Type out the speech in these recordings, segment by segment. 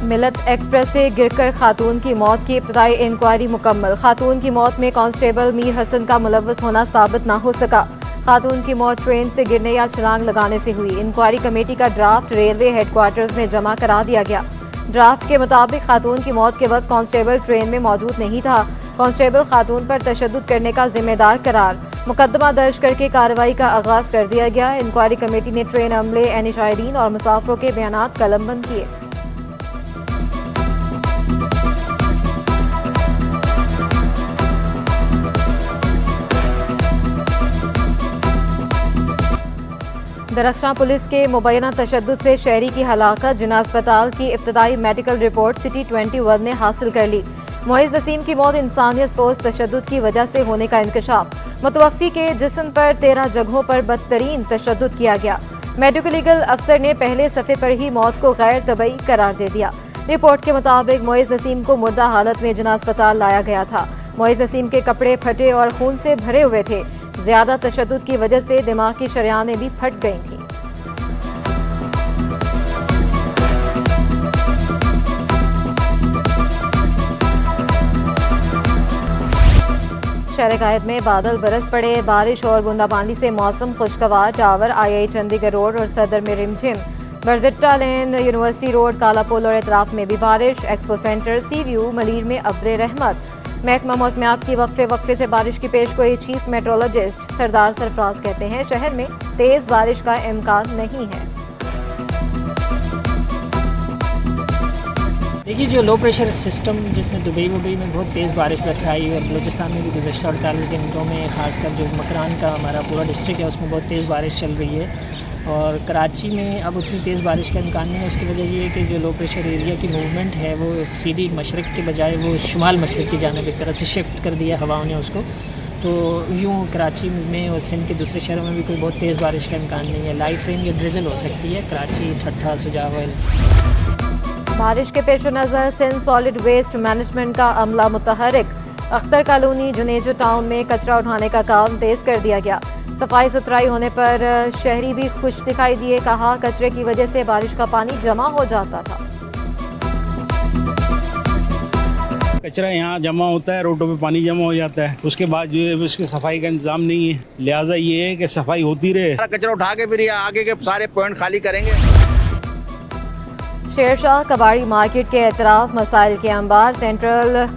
मिलत एक्सप्रेस से गिरकर खातून की मौत की इब्तदाई इंक्वायरी मुकम्मल। खातून की मौत में कांस्टेबल मीर हसन का मुलव्वस होना साबित न हो सका। खातून की मौत ट्रेन से गिरने या छलांग लगाने से हुई। इंक्वायरी कमेटी का ड्राफ्ट रेलवे हेडक्वार्टर्स में जमा करा दिया गया। ड्राफ्ट के मुताबिक खातून की मौत के वक्त कांस्टेबल ट्रेन में मौजूद नहीं था। कांस्टेबल खातून पर तशद्दुद करने का जिम्मेदार करार। मुकदमा दर्ज करके कार्रवाई का आगाज कर दिया गया। इंक्वायरी कमेटी ने ट्रेन अमले, एनिशायरीन और मुसाफिरों के बयानात कलमबंद किए। दरख्शां पुलिस के मुबैना तशद्दुद से शहरी की हलाकत। जिना अस्पताल की इब्तदाई मेडिकल रिपोर्ट सिटी 21 ने हासिल कर ली। मुइज़ नसीम की मौत इंसानियत सोच तशद्दुद की वजह से होने का इंकशाफ। मुतवफ़्फ़ी के जिस्म पर 13 जगहों पर बदतरीन तशद्दुद किया गया। मेडिकल लीगल अफसर ने पहले सफ़े पर ही मौत को गैर तबई करार दे दिया। रिपोर्ट के मुताबिक मुइज़ नसीम को मुर्दा हालत में जिना अस्पताल लाया गया था। मुइज़ नसीम के कपड़े फटे और खून से भरे हुए थे। ज्यादा तशद्दुद की वजह से दिमाग की शरियानें भी फट गई थीं। शहर कायद में बादल बरस पड़े। बारिश और बूंदाबांदी से मौसम खुशगवार। टावर, आई चंडीगढ़ रोड और सदर में रिमझिम। बरजिट्टा लेन, यूनिवर्सिटी रोड, काला पुल और इतराफ में भी बारिश। एक्सपो सेंटर, सी व्यू, मलीर में अब्रे रहमत। महकमा मौसमियात की वक्फे से बारिश की पेशगोई। चीफ मेट्रोलॉजिस्ट सरदार सरफराज कहते हैं शहर में तेज बारिश का इम्कान नहीं है। देखिए, जो लो प्रेशर सिस्टम जिसने दुबई में बहुत तेज़ बारिश बरसाई और बलूचिस्तान में भी गुज़श्ता 48 घंटों में ख़ासकर जो मकरान का हमारा पूरा डिस्ट्रिक्ट है उसमें बहुत तेज़ बारिश चल रही है। और कराची में अब उतनी तेज़ बारिश का इम्कान नहीं है। उसकी वजह ये है कि जो लो प्रेशर एरिया की मूवमेंट है वो सीधी मशरक़ के बजाय वो शुमाल मशरक़ की जानिब एक तरह से शिफ्ट कर दिया हवाओं ने उसको। तो यूँ कराची में और सिंध के दूसरे शहरों में भी कोई बहुत तेज़ बारिश का इम्कान नहीं है। लाइट रेन या ड्रिजल हो सकती है। कराची, ठट्ठा, सुजावल। बारिश के पेश नज़र सिंध सॉलिड वेस्ट मैनेजमेंट का अमला मुतहरिक। अख्तर कॉलोनी, जुनेजो टाउन में कचरा उठाने का काम तेज़ कर दिया गया। सफाई सुथराई होने पर शहरी भी खुश दिखाई दिए। कहा कचरे की वजह से बारिश का पानी जमा हो जाता था। कचरा यहाँ जमा होता है, रोडों पे पानी जमा हो जाता है। उसके बाद जो है उसकी सफाई का इंतजाम नहीं है। लिहाजा ये है कि सफाई होती रहे। कचरा उठा के फिर आगे के सारे पॉइंट खाली करेंगे। शेरशाह कबाड़ी मार्केट के एतराफ मसाइल के अंबार। सेंट्रल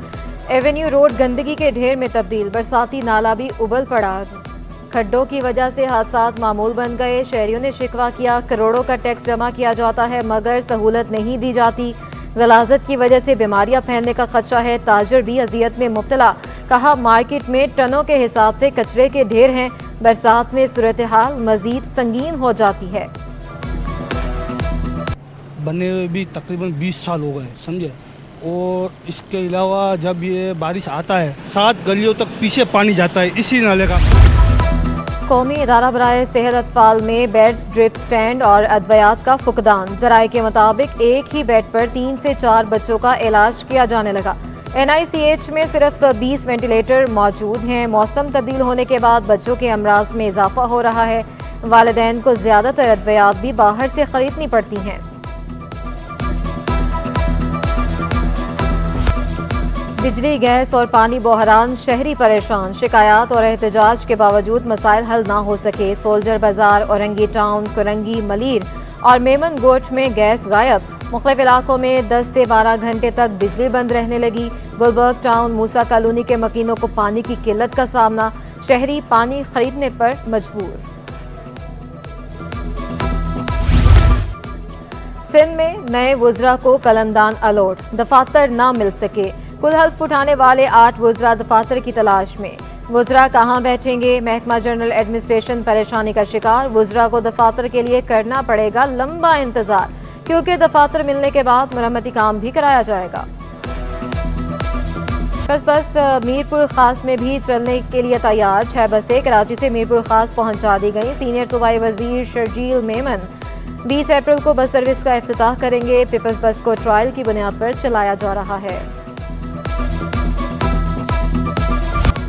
एवेन्यू रोड गंदगी के ढेर में तब्दील। बरसाती नाला भी उबल पड़ा। खड्डों की वजह से हादसात मामूल बन गए। शहरियों ने शिकवा किया करोड़ों का टैक्स जमा किया जाता है मगर सहूलत नहीं दी जाती। गलाजत की वजह से बीमारियां फैलने का खदशा है। ताजर भी अजियत में मुब्तला। कहा मार्केट में टनों के हिसाब से कचरे के ढेर हैं। बरसात में सूरत हाल मजीद संगीन हो जाती है। बने हुए भी तकरीबन 20 साल हो गए, समझे। और इसके अलावा जब ये बारिश आता है 7 गलियों तक पीछे पानी जाता है इसी नाले का। कौमी इदारा बराए सेहत अतफाल में बेड्स, ड्रिप स्टैंड और अद्वियात का फुकदान। जराये के मुताबिक एक ही बेड पर 3 से 4 बच्चों का इलाज किया जाने लगा। NICH में सिर्फ 20 वेंटिलेटर मौजूद हैं। मौसम तब्दील होने के बाद बच्चों के अमराज में इजाफा हो रहा है। वालिदैन को ज्यादातर अद्वियात भी बाहर से खरीदनी पड़ती हैं। बिजली, गैस और पानी बहरान, शहरी परेशान। शिकायत और एहतजाज के बावजूद मसाइल हल ना हो सके। सोल्जर बाजार, औरंगी टाउन, कुरंगी, मलीर और मेमन गोट में गैस गायब। मुख्तलिफ इलाकों में 10 से 12 घंटे तक बिजली बंद रहने लगी। गुलबर्ग टाउन, मूसा कॉलोनी के मकीनों को पानी की किल्लत का सामना। शहरी पानी खरीदने पर मजबूर। सिंध में नए वुज़रा को कलमदान अलॉट। दफातर ना मिल सके। कुल हल्फ उठाने वाले 8 वुज़रा दफातर की तलाश में। वुज़रा कहाँ बैठेंगे? महकमा जनरल एडमिनिस्ट्रेशन परेशानी का शिकार। वुज़रा को दफातर के लिए करना पड़ेगा लंबा इंतजार क्योंकि दफातर मिलने के बाद मरम्मती काम भी कराया जाएगा। बस मीरपुर खास में भी चलने के लिए तैयार। 6 बसें कराची से मीरपुर खास पहुंचा दी गई। सीनियर सूबाई वजीर शर्जील मेमन 20 अप्रैल को बस सर्विस का इफ्तिताह करेंगे। पीपल्स बस को ट्रायल की बुनियाद पर चलाया जा रहा है।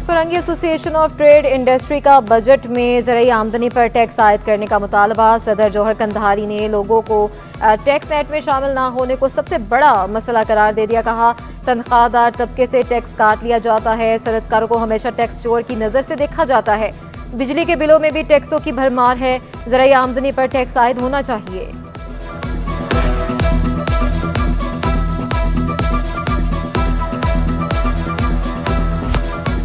फरंगी एसोसिएशन ऑफ ट्रेड इंडस्ट्री का बजट में ज़रूरी आमदनी पर टैक्स आयद करने का मुतालबा। सदर जौहर कंधारी ने लोगों को टैक्स नेट में शामिल ना होने को सबसे बड़ा मसला करार दे दिया। कहा, तनख्वाहदार तबके से टैक्स काट लिया जाता है, सनअतकारों को हमेशा टैक्स चोर की नज़र से देखा जाता है। बिजली के बिलों में भी टैक्सों की भरमार है, ज़रूरी आमदनी पर टैक्स आयद होना चाहिए।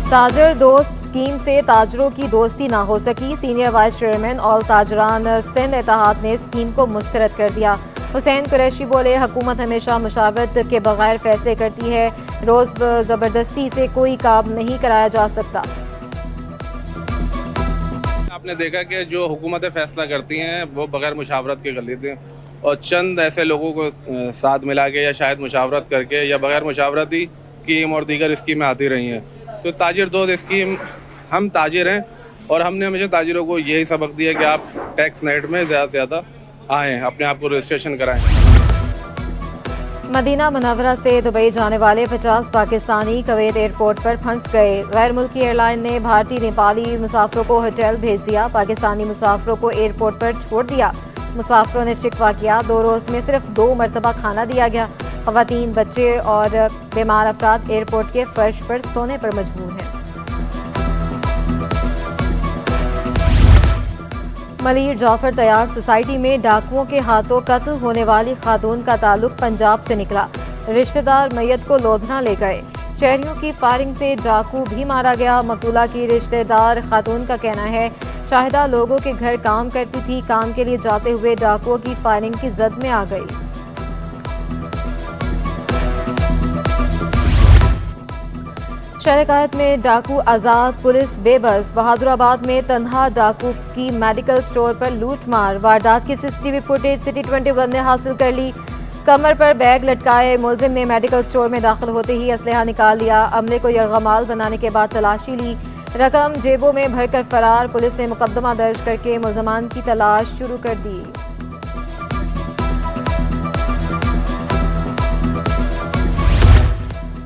ताजर दोस्त स्कीम से ताजरों की दोस्ती ना हो सकी। सीनियर वाइस चेयरमैन ऑल ताजरान सिंध इत्तेहाद ने स्कीम को मुस्तरद कर दिया। हुसैन कुरैशी बोले, हुकूमत हमेशा मुशावरत के बगैर फैसले करती है, रोज जबरदस्ती से कोई काम नहीं कराया जा सकता। आपने देखा कि जो हुकूमतें फैसला करती हैं वो बगैर मुशावरत के कर लेते हैं, और चंद ऐसे लोगों को साथ मिला के या शायद मुशावरत करके या बगैर मुशावरती स्कीम और दीगर स्कीमें आती रही हैं। तो ताजिर दोस्त स्कीम, हम ताजिर हैं और हमने हमेशा ताजिरों को यही सबक दिया कि आप टैक्स नेट में ज़्यादा से ज़्यादा आएँ, अपने आप को रजिस्ट्रेशन कराएं। मदीना मुनव्वरा से दुबई जाने वाले 50 पाकिस्तानी कुवैत एयरपोर्ट पर फंस गए। गैर मुल्की एयरलाइन ने भारतीय नेपाली मुसाफिरों को होटल भेज दिया, पाकिस्तानी मुसाफिरों को एयरपोर्ट पर छोड़ दिया। मुसाफिरों ने शिकवा किया, 2 रोज़ में सिर्फ 2 मरतबा खाना दिया गया। ख़वातीन, बच्चे और बीमार अफराद एयरपोर्ट के फर्श पर सोने पर मजबूर हैं। मलिर जाफर तैयार सोसाइटी में डाकुओं के हाथों कत्ल होने वाली खातून का ताल्लुक पंजाब से निकला। रिश्तेदार मैयत को लोधना ले गए। शहरियों की फायरिंग से डाकू भी मारा गया। मकूला की रिश्तेदार खातून का कहना है, शाहिदा लोगों के घर काम करती थी, काम के लिए जाते हुए डाकुओं की फायरिंग की जद में आ गई। शहर में डाकू आज़ाद, पुलिस बेबस। बहादुराबाद में तन्हा डाकू की मेडिकल स्टोर पर लूट मार। वारदात की सीसीटीवी फुटेज सिटी 21 ने हासिल कर ली। कमर पर बैग लटकाए मुलजिम ने मेडिकल स्टोर में दाखिल होते ही असलहा निकाल लिया। अमले को यरगमाल बनाने के बाद तलाशी ली, रकम जेबों में भरकर फरार। पुलिस ने मुकदमा दर्ज करके मुलजमान की तलाश शुरू कर दी।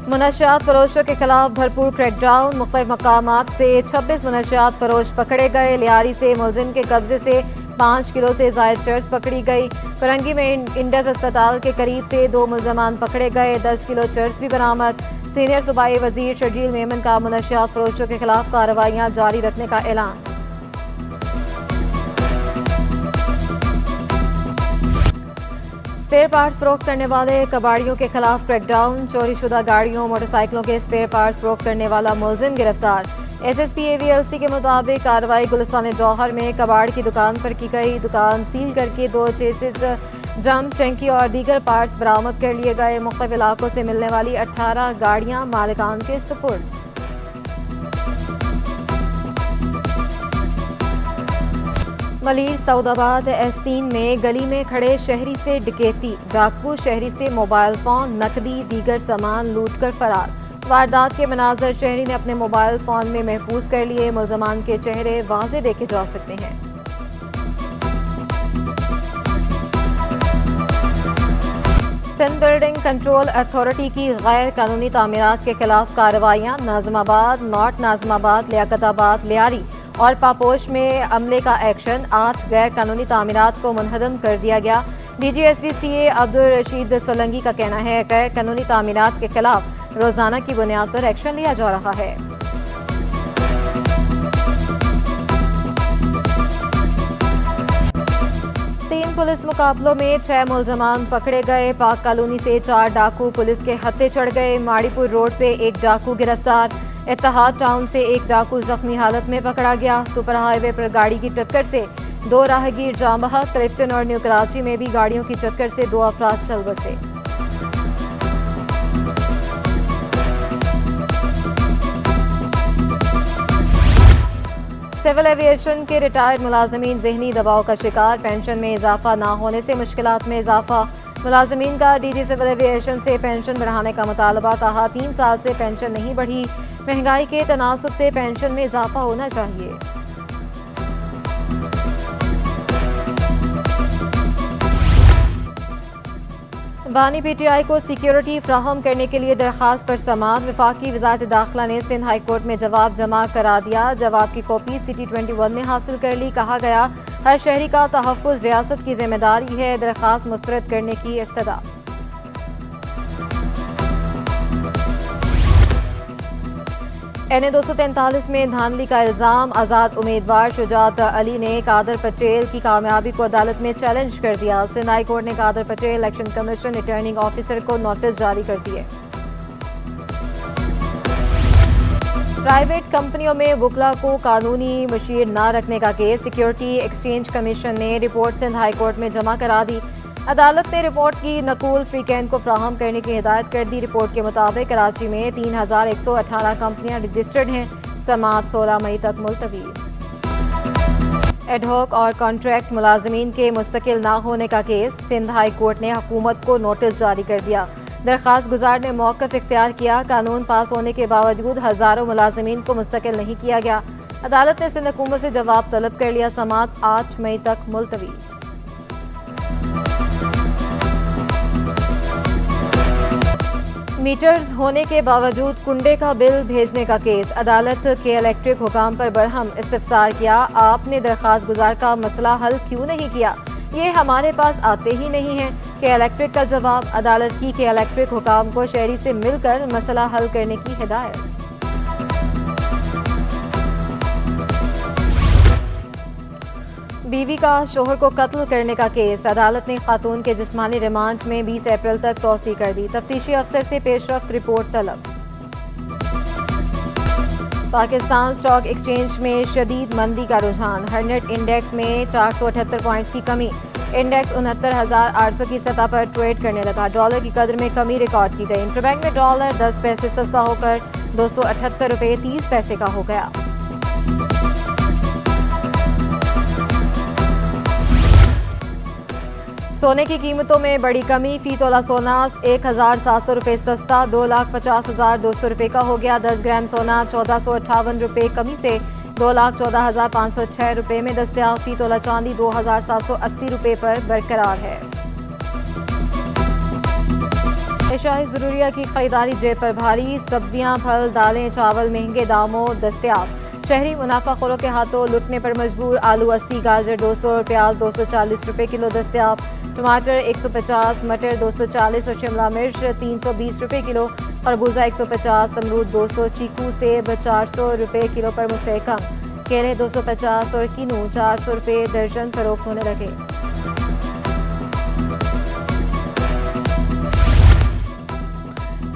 मुनशियात फरोशों के खिलाफ भरपूर क्रैकडाउन। मुख्तलिफ मकामात से 26 मुनशियात फरोश पकड़े गए। लियारी से मुलजिम के कब्जे से 5 किलो से ज़ायद चर्स पकड़ी गई। फरंगी में इंडस अस्पताल के करीब से 2 मुलजमान पकड़े गए। 10 किलो चर्स भी बरामद। सीनियर सूबाई वजीर शर्जील मेमन का मुनशियात फरोशों के खिलाफ कार्रवाइयाँ जारी रखने का ऐलान। स्पेयर पार्ट्स फरोख्त करने वाले कबाड़ियों के खिलाफ क्रैकडाउन। चोरीशुदा गाड़ियों, मोटरसाइकिलों के स्पेयर पार्ट्स फरोख्त करने वाला मुलजिम गिरफ्तार। SSP AVLC के मुताबिक कार्रवाई गुलिस्तान जौहर में कबाड़ की दुकान पर की गई। दुकान सील करके 2 चेसिस, जंप, टंकी और दीगर पार्ट्स बरामद कर लिए गए। मुख्तलिफ इलाकों से मिलने वाली 18 गाड़ियां मालिकान के सुपुर्द। मलीर सऊदाबाद S3 में गली में खड़े शहरी से डकैती। डाकू शहरी से मोबाइल फोन, नकदी, दीगर सामान लूट कर फरार। वारदात के मनाजर शहरी ने अपने मोबाइल फोन में महफूज कर लिए। मुलजमान के चेहरे वाज़े देखे जा सकते हैं। सिंध बिल्डिंग कंट्रोल अथॉरिटी की गैर कानूनी तामीरात के खिलाफ कार्रवाइयाँ। नाज़िमाबाद, नॉर्थ नाज़िमाबाद, लियाकताबाद, लियारी और पापोश में अमले का एक्शन। 8 गैर कानूनी तामीरात को मुनहदम कर दिया गया। DGSP CA अब्दुल रशीद सोलंगी का कहना है, गैर कानूनी तामीरात के खिलाफ रोजाना की बुनियाद पर एक्शन लिया जा रहा है। तीन पुलिस मुकाबलों में 6 मुलजमान पकड़े गए। पाक कॉलोनी से 4 डाकू पुलिस के हत्थे चढ़ गए। माड़ीपुर रोड से 1 डाकू गिरफ्तार। इत्तेहाद टाउन से 1 डाकू जख्मी हालत में पकड़ा गया। सुपर हाईवे पर गाड़ी की टक्कर से 2 राहगीर जाम बहक। क्लिफ्टन और न्यू कराची में भी गाड़ियों की टक्कर से 2 अफराद चल बसे। सिविल एविएशन के रिटायर्ड मुलाजमीन ज़हनी दबाव का शिकार। पेंशन में इजाफा ना होने से मुश्किलात में इजाफा। मुलाजमीन का DG सिविल एविएशन से पेंशन बढ़ाने का मुतालबा। कहा, 3 साल से पेंशन नहीं बढ़ी। महंगाई के तनासुब से पेंशन में इजाफा होना चाहिए। बानी PTI को सिक्योरिटी फ्राहम करने के लिए दरख्वास्त पर समाअत। वफाकी वज़ारत दाखिला ने सिंध हाई कोर्ट में जवाब जमा करा दिया। जवाब की कॉपी सिटी 21 ने हासिल कर ली। कहा गया, हर शहरी का तहफ़्फ़ुज़ रियासत की जिम्मेदारी है। दरख्वास्त मुस्तरद करने की इस्तदा। NA 243 में धांधली का इल्ज़ाम। आज़ाद उम्मीदवार शुजात अली ने कादर पटेल की कामयाबी को अदालत में चैलेंज कर दिया। सिंध हाई कोर्ट ने Qadir Patel election commission returning officer को नोटिस जारी कर दिए। प्राइवेट कंपनियों में वकला को कानूनी मशीर न रखने का केस। सिक्योरिटी एक्सचेंज कमीशन ने रिपोर्ट सिंध हाई कोर्ट में जमा करा दी। अदालत ने रिपोर्ट की नकूल फ्रीकैन को फ्राहम करने की हिदायत कर दी। रिपोर्ट के मुताबिक कराची में 3118 कंपनियां रजिस्टर्ड हैं। समाअत 16 मई तक मुलतवी। एडहॉक और कॉन्ट्रैक्ट मुलाजमीन के मुस्तकिल ना होने का केस। सिंध हाई कोर्ट ने हुकूमत को नोटिस जारी कर दिया। दरख्वास्त गुजार ने मौक़िफ़ इख्तियार किया। कानून पास होने के बावजूद हज़ारों मुलाजमीन को मुस्तकिल नहीं किया गया। अदालत ने सिंध हुकूमत से जवाब तलब कर लिया। समाअत 8 मई तक मुलतवी। मीटर्स होने के बावजूद कुंडे का बिल भेजने का केस। अदालत के इलेक्ट्रिक हुकाम पर बरहम इस्तिफसार किया। आपने दरख्वास्त गुजार का मसला हल क्यों नहीं किया? ये हमारे पास आते ही नहीं है। के इलेक्ट्रिक का जवाब। अदालत की के इलेक्ट्रिक हुकाम को शहरी से मिलकर मसला हल करने की हिदायत। बीवी का शोहर को कत्ल करने का केस। अदालत ने खातून के जिस्मानी रिमांड में 20 अप्रैल तक तौसी कर दी। तफ्तीशी अफसर से पेशरफ्त रिपोर्ट तलब। पाकिस्तान स्टॉक एक्सचेंज में शदीद मंदी का रुझान। हर्नेट इंडेक्स में 478 पॉइंट्स की कमी। इंडेक्स 69,800 की सतह पर ट्रेड करने लगा। डॉलर की कदर में कमी रिकॉर्ड की गई। इंटरबैंक में डॉलर 10 पैसे सस्ता होकर 278 रुपये 30 पैसे का हो गया। सोने की कीमतों में बड़ी कमी। फी तोला सोना 1,700 रुपये सस्ता 2,50,200 रुपये का हो गया। 10 ग्राम सोना 1,458 रुपये कमी से 2,14,506 रुपये में दस्तयाब। फी तोला चांदी 2,780 रुपये पर बरकरार है। एशाई ज़रूरिया की खरीदारी जेब पर भारी। सब्जियां, फल, दालें, चावल महंगे दामों दस्तयाब। शहरी मुनाफाखोरों के हाथों लुटने पर मजबूर। आलू 80, गाजर 200 और प्याज 240 रुपये किलो दस्तयाब। टमाटर 150, मटर 240 और शिमला मिर्च 320 रुपये किलो। खरबूजा 150, अमरूद 200, चीकू सेब 400 रुपये किलो पर मुस्तहकम। केले 250 और किनू 400 रुपये दर्जन फरोख्त होने लगे।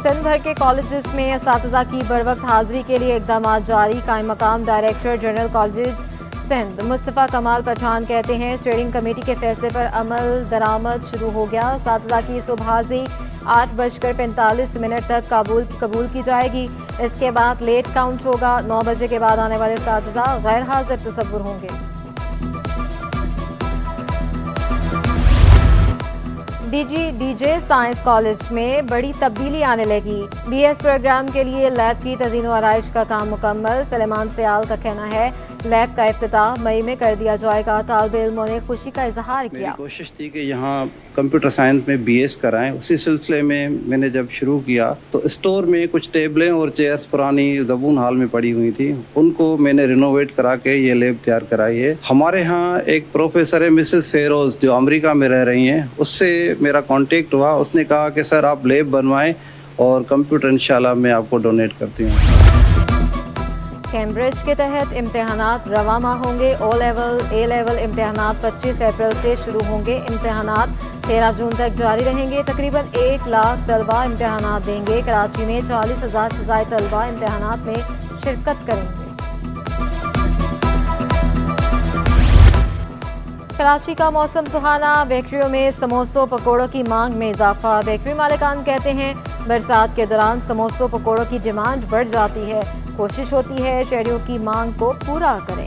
सिंध भर के कॉलेजेस में असातिज़ा की बरवक्त हाजिरी के लिए इक़दाम जारी। कायम मकाम director general colleges Sindh Mustafa Kamal Pathan कहते हैं, स्टीयरिंग कमेटी के फैसले पर अमल दरामद शुरू हो गया। असातिज़ा की सुबह से 8:45 तक कबूल की जाएगी। इसके बाद लेट काउंट होगा। 9 बजे के बाद आने वाले असातिज़ा गैर हाजिर तस्वुर होंगे। डीजे साइंस कॉलेज में बड़ी तब्दीली आने लगी। BS प्रोग्राम के लिए लैब की तज़ीन व आराइश का काम मुकम्मल। सलेमान सियाल का कहना है, लैब का इफ्तिताह मई में कर दिया जाएगा। तालिब इल्मों ने खुशी का इजहार किया। मेरी कोशिश थी कि यहाँ कंप्यूटर साइंस में BS कराएं। उसी सिलसिले में मैंने जब शुरू किया तो स्टोर में कुछ टेबलें और चेयर्स पुरानी ज़बून हाल में पड़ी हुई थी, उनको मैंने रिनोवेट करा के ये लैब तैयार कराई है। हमारे यहाँ एक प्रोफेसर है मिसेस फेरोज, जो अमेरिका में रह रही हैं, उससे मेरा कांटेक्ट हुआ। उसने कहा कि सर आप लैब बनवाएं और कंप्यूटर इंशाल्लाह मैं आपको डोनेट करती हूँ। कैम्ब्रिज के तहत इम्तहानात रवा माह होंगे। O लेवल A लेवल इम्तहानात 25 अप्रैल से शुरू होंगे। इम्तहानात 13 जून तक जारी रहेंगे। तकरीबन 1 लाख तलबा इम्तहानात देंगे। कराची में 40,000 से ज़ायद तलबा इम्तहानात में शिरकत करेंगे। कराची का मौसम सुहाना। बेकरियों में समोसों पकौड़ों की मांग में इजाफा। बेकरी मालिकान कहते हैं, बरसात के दौरान समोसों पकौड़ों की डिमांड बढ़ जाती है। कोशिश होती है शहरियों की मांग को पूरा करें।